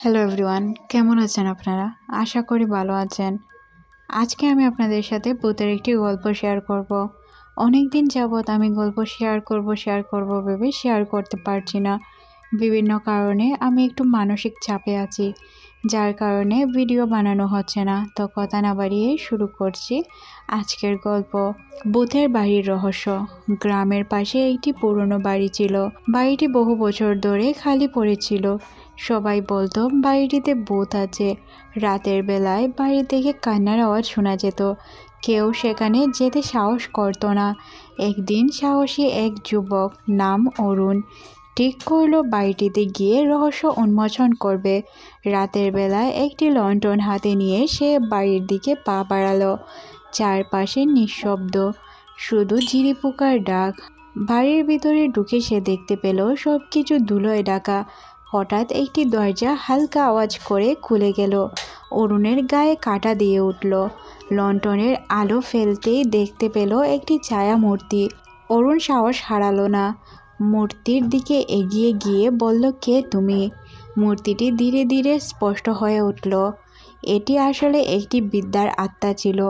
Hello everyone, কেমন আছেন আপনারা? আশা করি ভালো আছেন। আজকে আমি আপনাদের সাথে ভূতের একটি গল্প শেয়ার করব। অনেক দিন যাবৎ আমি গল্প শেয়ার করব ভেবে শেয়ার করতে পারছি না। বিভিন্ন কারণে আমি একটু মানসিক চাপে আছি, যার কারণে ভিডিও বানানো হচ্ছে না। তো কথা না বাড়িয়ে শুরু করছি আজকের গল্প। ভূতের বাড়ির রহস্য। গ্রামের পাশে একটি পুরনো বাড়ি ছিল। বাড়িটি বহু বছর ধরে খালি পড়েছিল। সবাই বলতো বাড়িটিতে ভূত আছে। রাতের বেলায় বাড়ি থেকে কান্নার আওয়াজ শোনা যেত। কেউ সেখানে যেতে সাহস করতো না। একদিন সাহসী এক যুবক, নাম অরুণ, ঠিক করলো বাড়িটিতে গিয়ে রহস্য উন্মোচন করবে। রাতের বেলায় একটি লণ্ঠন হাতে নিয়ে সে বাড়ির দিকে পা বাড়ালো। চারপাশে নিঃশব্দ, শুধু ঝিরি পোকার ডাক। বাড়ির ভিতরে ঢুকে সে দেখতে পেল সব কিছু ধুলোয় ঢাকা। হঠাৎ একটি দরজা হালকা আওয়াজ করে খুলে গেল। অরুণের গায়ে কাঁটা দিয়ে উঠল। লণ্ঠনের আলো ফেলতেই দেখতে পেল একটি ছায়া মূর্তি। অরুণ সাহস হারালো না। মূর্তির দিকে এগিয়ে গিয়ে বলল, কে তুমি? মূর্তিটি ধীরে ধীরে স্পষ্ট হয়ে উঠল। এটি আসলে একটি বিদ্যার আত্মা ছিল,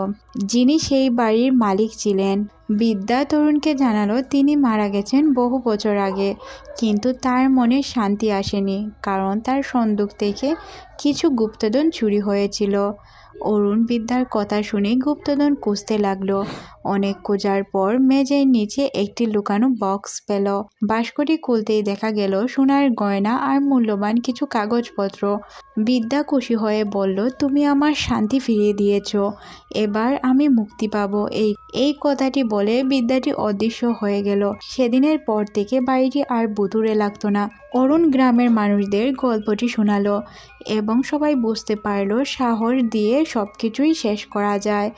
যিনি সেই বাড়ির মালিক ছিলেন। বিদ্যা তরুণকে জানালো তিনি মারা গেছেন বহু বছর আগে, কিন্তু তার মনে শান্তি আসেনি, কারণ তার সন্দুক থেকে কিছু গুপ্তধন চুরি হয়েছিল। অরুণ বিদ্যার কথা শুনে গুপ্তধন খুঁজতে লাগলো। অনেক খোঁজার পর মেঝের নিচে একটি লুকানো বক্স পেল। বাস্কটি খুলতেই দেখা গেল সোনার গয়না আর মূল্যবান কিছু কাগজপত্র। বিদ্যা খুশি হয়ে বলল, তুমি আমার শান্তি ফিরিয়ে দিয়েছ, এবার আমি মুক্তি পাবো। এই কথাটি বলে বিদ্যাটি অদৃশ্য হয়ে গেল। সেদিনের পর থেকে বাড়িটি আর ভুতুড়ে লাগতো না। অরুণ গ্রামের মানুষদের গল্পটি শোনালো এবং সবাই বুঝতে পারলো সাহস দিয়ে সবকিছুই শেষ করা যায়।